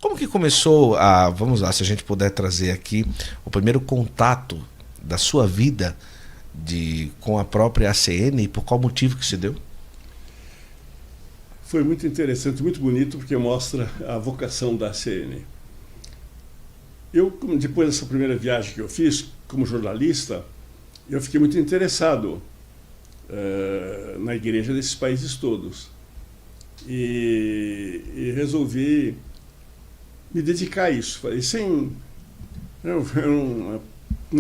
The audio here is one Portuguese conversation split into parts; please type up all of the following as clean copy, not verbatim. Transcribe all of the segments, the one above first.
Como que começou a, vamos lá, se a gente puder trazer aqui, o primeiro contato da sua vida com a própria ACN e por qual motivo que se deu? Foi muito interessante, muito bonito, porque mostra a vocação da ACN. Eu, depois dessa primeira viagem que eu fiz, como jornalista, eu fiquei muito interessado na igreja desses países todos. E resolvi me dedicar a isso. Falei, era um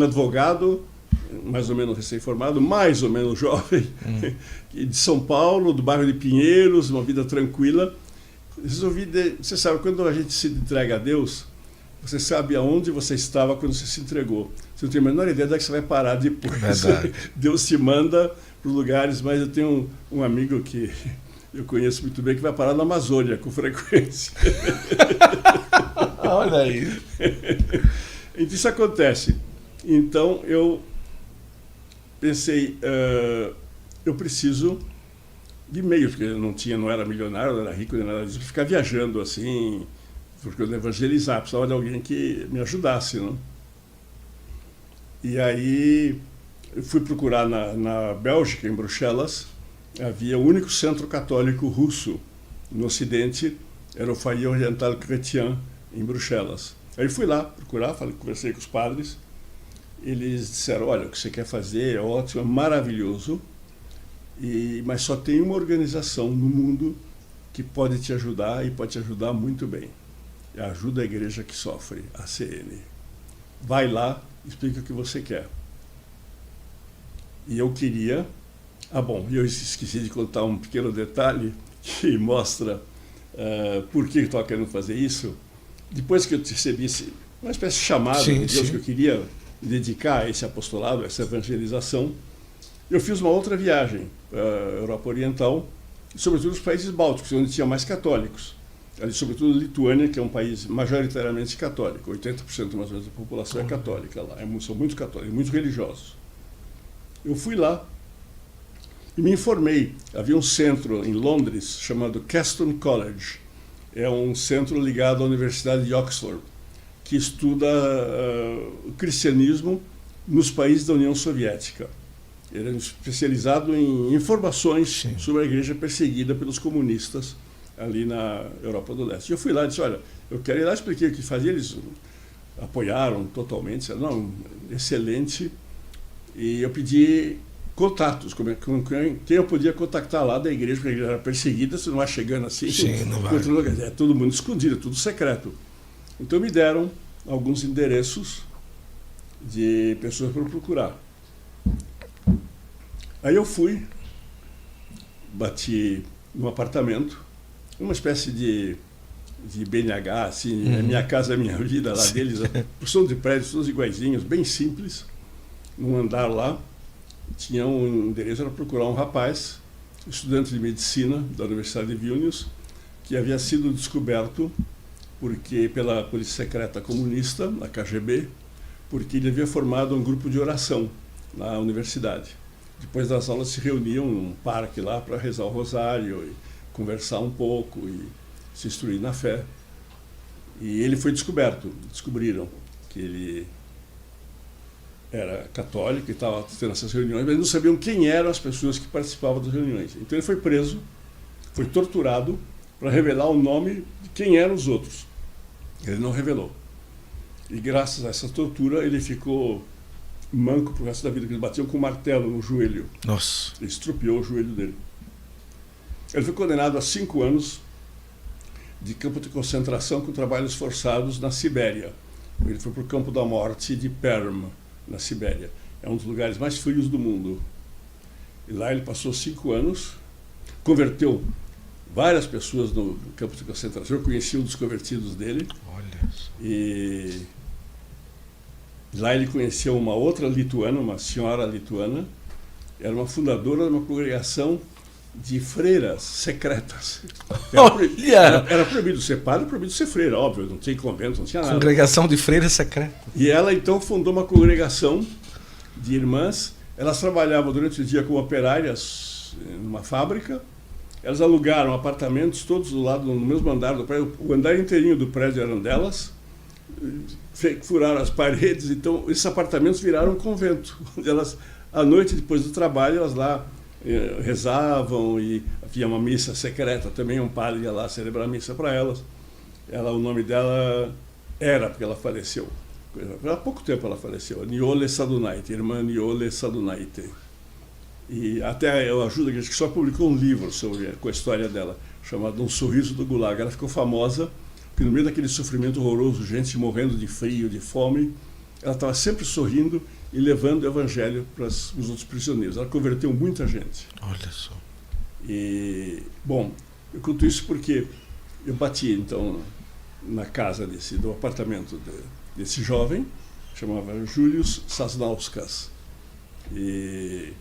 advogado, mais ou menos recém-formado, mais ou menos jovem, de São Paulo, do bairro de Pinheiros, uma vida tranquila. Resolvi, você sabe, quando a gente se entrega a Deus, você sabe aonde você estava quando você se entregou. Você não tem a menor ideia de que você vai parar depois. Verdade. Deus te manda para os lugares, mas eu tenho um amigo que eu conheço muito bem que vai parar na Amazônia com frequência. Olha aí. Então isso acontece. Então eu pensei, eu preciso de meio, porque eu não era milionário, não era rico, nem nada disso, ficar viajando assim, porque eu não evangelizar, precisava de alguém que me ajudasse, não? E aí eu fui procurar na Bélgica, em Bruxelas, havia o único centro católico russo no Ocidente, era o Foyer Oriental Chrétien, em Bruxelas. Aí fui lá procurar, conversei com os padres, eles disseram, olha, o que você quer fazer é ótimo, é maravilhoso, mas só tem uma organização no mundo que pode te ajudar e pode te ajudar muito bem. Ajuda a igreja que sofre, a ACN. Vai lá, explica o que você quer. E eu queria... eu esqueci de contar um pequeno detalhe que mostra por que eu estava querendo fazer isso. Depois que eu recebi uma espécie de chamada de Deus que eu queria me dedicar a esse apostolado, a essa evangelização, eu fiz uma outra viagem para a Europa Oriental, sobretudo os países bálticos, onde tinha mais católicos. Ali, sobretudo a Lituânia, que é um país majoritariamente católico, 80% mais ou menos da população é católica lá, são muito católicos, muito religiosos. Eu fui lá e me informei. Havia um centro em Londres chamado Keston College, é um centro ligado à Universidade de Oxford, que estuda o cristianismo nos países da União Soviética. Ele era especializado em informações sobre a igreja perseguida pelos comunistas ali na Europa do Leste. E eu fui lá e disse, olha, eu quero ir lá, expliquei o que fazia, eles apoiaram totalmente, disseram, não, excelente, e eu pedi contatos, com quem eu podia contactar lá da igreja, porque a igreja era perseguida, você não vai chegando assim, não vai. É todo mundo escondido, é tudo secreto. Então me deram alguns endereços de pessoas para procurar. Aí eu fui, bati num apartamento, uma espécie de BNH, assim, Minha Casa Minha Vida, lá deles, porção de prédios todos iguaizinhos, bem simples, num andar lá, tinha um endereço para procurar um rapaz, estudante de medicina da Universidade de Vilnius, que havia sido descoberto pela polícia secreta comunista, na KGB, porque ele havia formado um grupo de oração na universidade. Depois das aulas se reuniam num parque lá para rezar o rosário e conversar um pouco e se instruir na fé. E ele foi descobriram que ele era católico e estava tendo essas reuniões, mas não sabiam quem eram as pessoas que participavam das reuniões. Então ele foi preso, foi torturado para revelar o nome de quem eram os outros. Ele não revelou. E graças a essa tortura ele ficou manco pro resto da vida, que eles batiam com um martelo no joelho. Nossa. Ele estrupiou o joelho dele. Ele foi condenado a 5 anos de campo de concentração com trabalhos forçados na Sibéria. Ele foi para o campo da morte de Perm, na Sibéria. É um dos lugares mais frios do mundo. E lá ele passou 5 anos, converteu várias pessoas no campo de concentração. Eu conheci um dos convertidos dele. Olha. E lá ele conheceu uma outra lituana, uma senhora lituana, era uma fundadora de uma congregação de freiras secretas. Era proibido ser padre, proibido ser freira, óbvio, não tinha convento, não tinha nada. Congregação de freiras secretas. E ela então fundou uma congregação de irmãs. Elas trabalhavam durante o dia como operárias numa fábrica Elas alugaram apartamentos todos do lado, no mesmo andar do prédio. O andar inteirinho do prédio eram delas. Furaram as paredes, então esses apartamentos viraram um convento. Elas, à noite, depois do trabalho, elas lá rezavam, e havia uma missa secreta também, um padre ia lá celebrar a missa para elas. O nome dela era, porque ela faleceu. Há pouco tempo ela faleceu, Niole Sadunaite, irmã Niole Sadunaite. E até eu ajudo, que só publicou um livro com a história dela, chamado Um Sorriso do Gulag. Ela ficou famosa porque no meio daquele sofrimento horroroso, gente morrendo de frio, de fome, ela estava sempre sorrindo e levando o evangelho para os outros prisioneiros. Ela converteu muita gente. Olha só. E, bom, eu conto isso porque eu bati, então, na casa do apartamento desse jovem, chamava Julius Sasnauskas. E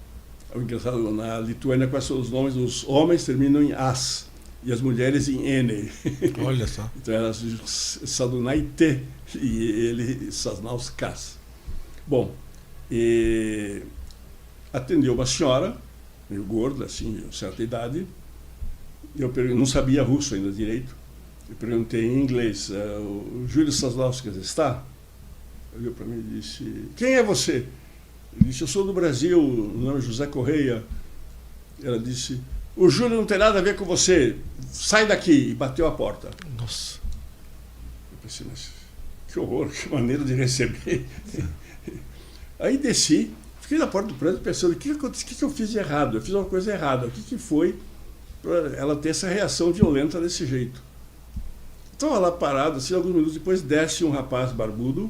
o engraçado, na Lituânia, quais são os nomes? Os homens terminam em as e as mulheres em N. Olha só. Então era Sadunaite e ele Sasnauskas. Bom, e atendeu uma senhora, meio gorda, assim, de certa idade. Eu não sabia russo ainda direito. Eu perguntei em inglês, o Júlio Sasnauskas está? Ele olhou para mim e disse, quem é você? Ele disse, eu sou do Brasil, meu nome é José Correia. Ela disse, o Júlio não tem nada a ver com você, sai daqui, e bateu a porta. Nossa. Eu pensei, mas que horror, que maneira de receber. Aí desci, fiquei na porta do prédio pensando, o que eu fiz de errado? Eu fiz uma coisa errada, o que foi para ela ter essa reação violenta desse jeito? Estava lá parado, assim, alguns minutos depois desce um rapaz barbudo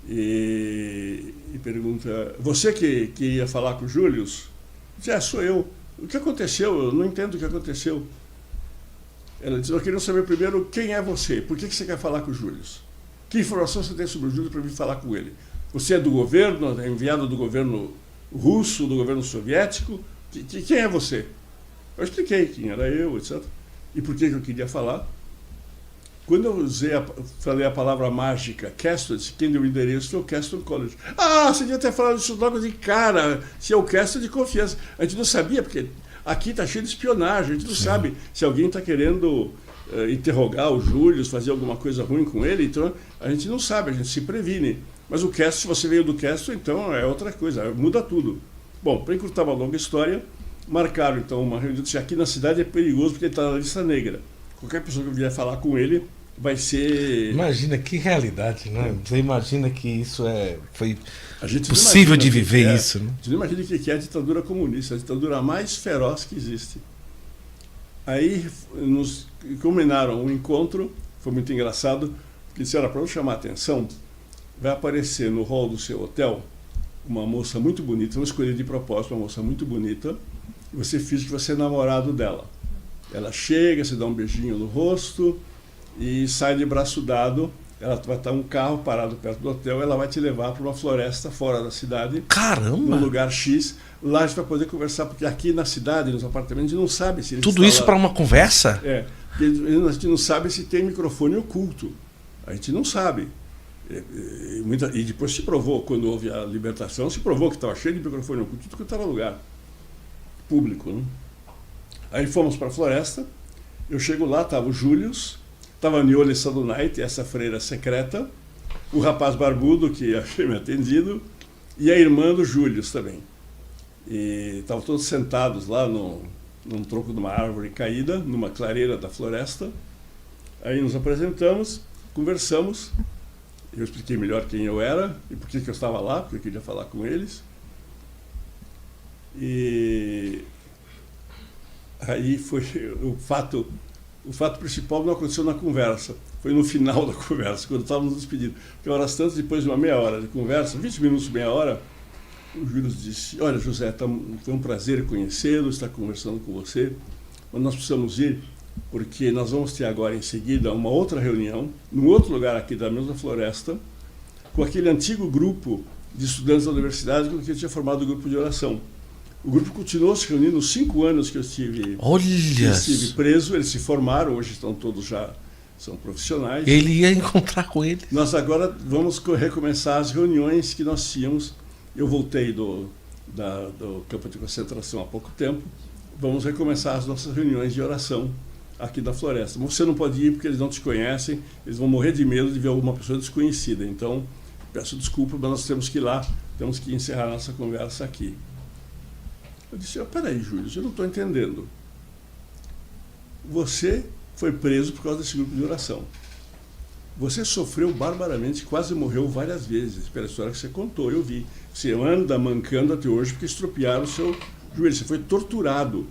e pergunta, você que ia falar com o Júlio? Diz, sou eu. O que aconteceu? Eu não entendo o que aconteceu. Ela diz, eu queria saber primeiro quem é você, por que você quer falar com o Júlio? Que informação você tem sobre o Júlio para vir falar com ele? Você é do governo, é enviado do governo russo, do governo soviético? Quem é você? Eu expliquei quem era eu, etc. E por que eu queria falar. Quando eu falei a palavra mágica, Castle, quem deu o endereço foi o Castle College. Você devia ter falado isso logo de cara, se é o Castle de confiança. A gente não sabia, porque aqui está cheio de espionagem, a gente não sabe se alguém está querendo interrogar o Júlio, fazer alguma coisa ruim com ele, então a gente não sabe, a gente se previne. Mas o Castle, se você veio do Castle, então é outra coisa, muda tudo. Bom, para encurtar uma longa história, marcaram então uma reunião, disse, aqui na cidade é perigoso porque ele está na lista negra. Qualquer pessoa que vier falar com ele vai ser... Imagina que realidade, né? Você imagina que isso foi a gente possível de viver isso, né? A gente não imagina o que é a ditadura comunista, a ditadura mais feroz que existe. Aí nos combinaram um encontro, foi muito engraçado, porque disseram, para não chamar a atenção, vai aparecer no hall do seu hotel uma moça muito bonita, vamos escolher de propósito uma moça muito bonita, e você finge que você é namorado dela. Ela chega, se dá um beijinho no rosto e sai de braço dado. Ela vai estar um carro parado perto do hotel, ela vai te levar para uma floresta fora da cidade. Caramba! Num lugar X. Lá a gente vai poder conversar, porque aqui na cidade, nos apartamentos, a gente não sabe se eles tudo isso para uma conversa? Porque a gente não sabe se tem microfone oculto. A gente não sabe. E depois se provou, quando houve a libertação, se provou que estava cheio de microfone oculto, tudo que estava no lugar público, né? Aí fomos para a floresta, eu chego lá, estava o Július, estava a Niole Sadunaite, essa freira secreta, o rapaz barbudo que havia me atendido, e a irmã do Július também. E estavam todos sentados lá num tronco de uma árvore caída, numa clareira da floresta. Aí nos apresentamos, conversamos, eu expliquei melhor quem eu era e por que eu estava lá, porque eu queria falar com eles. E aí foi o fato principal não aconteceu na conversa, foi no final da conversa, quando estávamos nos despedindo. Porque horas tantas, depois de uma meia hora de conversa, 20 minutos, meia hora, o Júlio disse, olha José, foi um prazer conhecê-lo, estar conversando com você, mas nós precisamos ir, porque nós vamos ter agora em seguida uma outra reunião, num outro lugar aqui da mesma floresta, com aquele antigo grupo de estudantes da universidade com que eu tinha formado o grupo de oração. O grupo continuou se reunindo nos 5 anos que eu estive preso. Eles se formaram, hoje estão todos já, são profissionais. Ele ia encontrar com ele. Nós agora vamos recomeçar as reuniões que nós tínhamos. Eu voltei do campo de concentração há pouco tempo. vamos recomeçar as nossas reuniões de oração aqui da floresta. Você não pode ir porque eles não te conhecem, eles vão morrer de medo de ver alguma pessoa desconhecida. Então, peço desculpa, mas nós temos que ir lá, temos que encerrar nossa conversa aqui. Eu disse, peraí, Júlio, eu não estou entendendo. Você foi preso por causa desse grupo de oração. Você sofreu barbaramente, quase morreu várias vezes, pela história que você contou, eu vi. Você anda mancando até hoje porque estropiaram o seu joelho. Você foi torturado.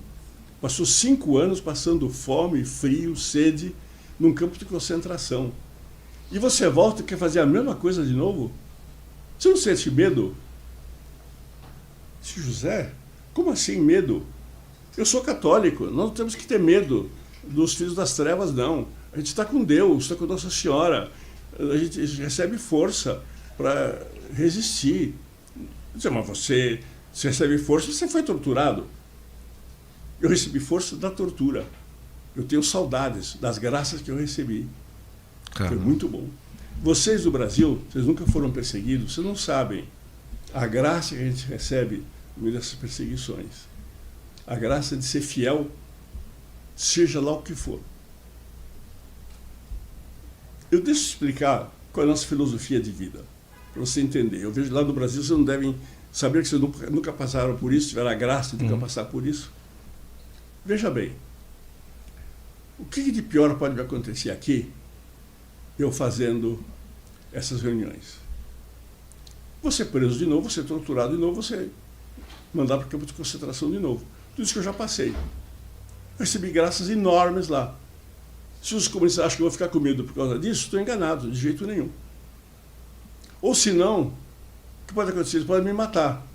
Passou 5 anos passando fome, frio, sede, num campo de concentração. E você volta e quer fazer a mesma coisa de novo? Você não sente medo? Disse, José, como assim medo? Eu sou católico, nós não temos que ter medo dos filhos das trevas, não. A gente está com Deus, está com Nossa Senhora, a gente recebe força para resistir. Disse, mas você recebe força, você foi torturado. Eu recebi força da tortura. Eu tenho saudades das graças que eu recebi. Caramba. Foi muito bom. Vocês do Brasil, vocês nunca foram perseguidos, vocês não sabem a graça que a gente recebe no meio dessas perseguições. A graça de ser fiel, seja lá o que for. Eu deixo explicar qual é a nossa filosofia de vida, para você entender. Eu vejo lá no Brasil, vocês não devem saber que vocês nunca passaram por isso, tiveram a graça de nunca passar por isso. Veja bem, o que de pior pode me acontecer aqui, eu fazendo essas reuniões? Vou ser preso de novo, vou ser torturado de novo, vou ser mandado para o campo de concentração de novo. Tudo isso que eu já passei. Eu recebi graças enormes lá. Se os comunistas acham que eu vou ficar com medo por causa disso, estou enganado, de jeito nenhum. Ou se não, o que pode acontecer? Eles podem me matar.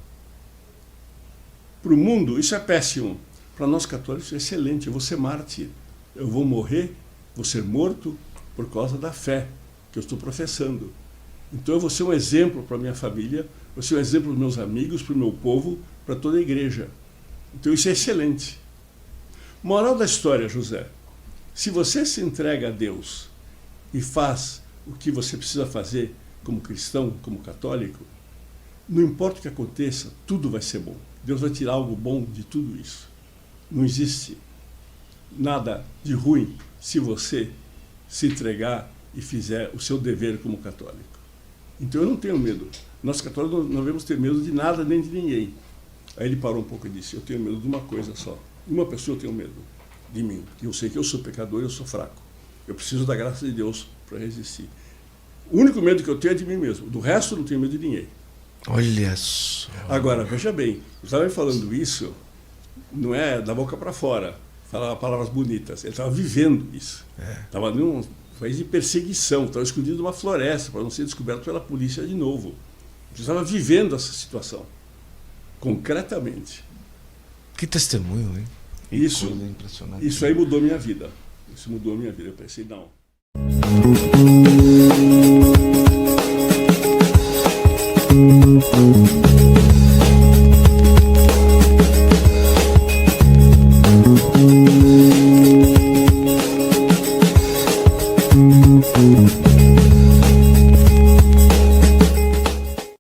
Para o mundo, isso é péssimo. Para nós católicos, é excelente. Eu vou ser mártir. Eu vou morrer, vou ser morto por causa da fé que eu estou professando. Então eu vou ser um exemplo para a minha família, vou ser um exemplo para os meus amigos, para o meu povo, para toda a igreja. Então isso é excelente. Moral da história, José. Se você se entrega a Deus e faz o que você precisa fazer como cristão, como católico, não importa o que aconteça, tudo vai ser bom. Deus vai tirar algo bom de tudo isso. Não existe nada de ruim se você se entregar e fizer o seu dever como católico. Então eu não tenho medo. Nós católicos não devemos ter medo de nada nem de ninguém. Aí ele parou um pouco e disse, eu tenho medo de uma coisa só. Uma pessoa eu tenho medo, de mim. Eu sei que eu sou pecador e eu sou fraco. Eu preciso da graça de Deus para resistir. O único medo que eu tenho é de mim mesmo. Do resto eu não tenho medo de ninguém. Olha só. Agora, veja bem, eu estava falando isso, não é da boca para fora, falar palavras bonitas. Ele estava vivendo isso. Estava num país de perseguição, estava escondido numa floresta para não ser descoberto pela polícia de novo. Ele estava vivendo essa situação, concretamente. Que testemunho, hein? Isso aí mudou minha vida. Isso mudou minha vida. Eu pensei, não.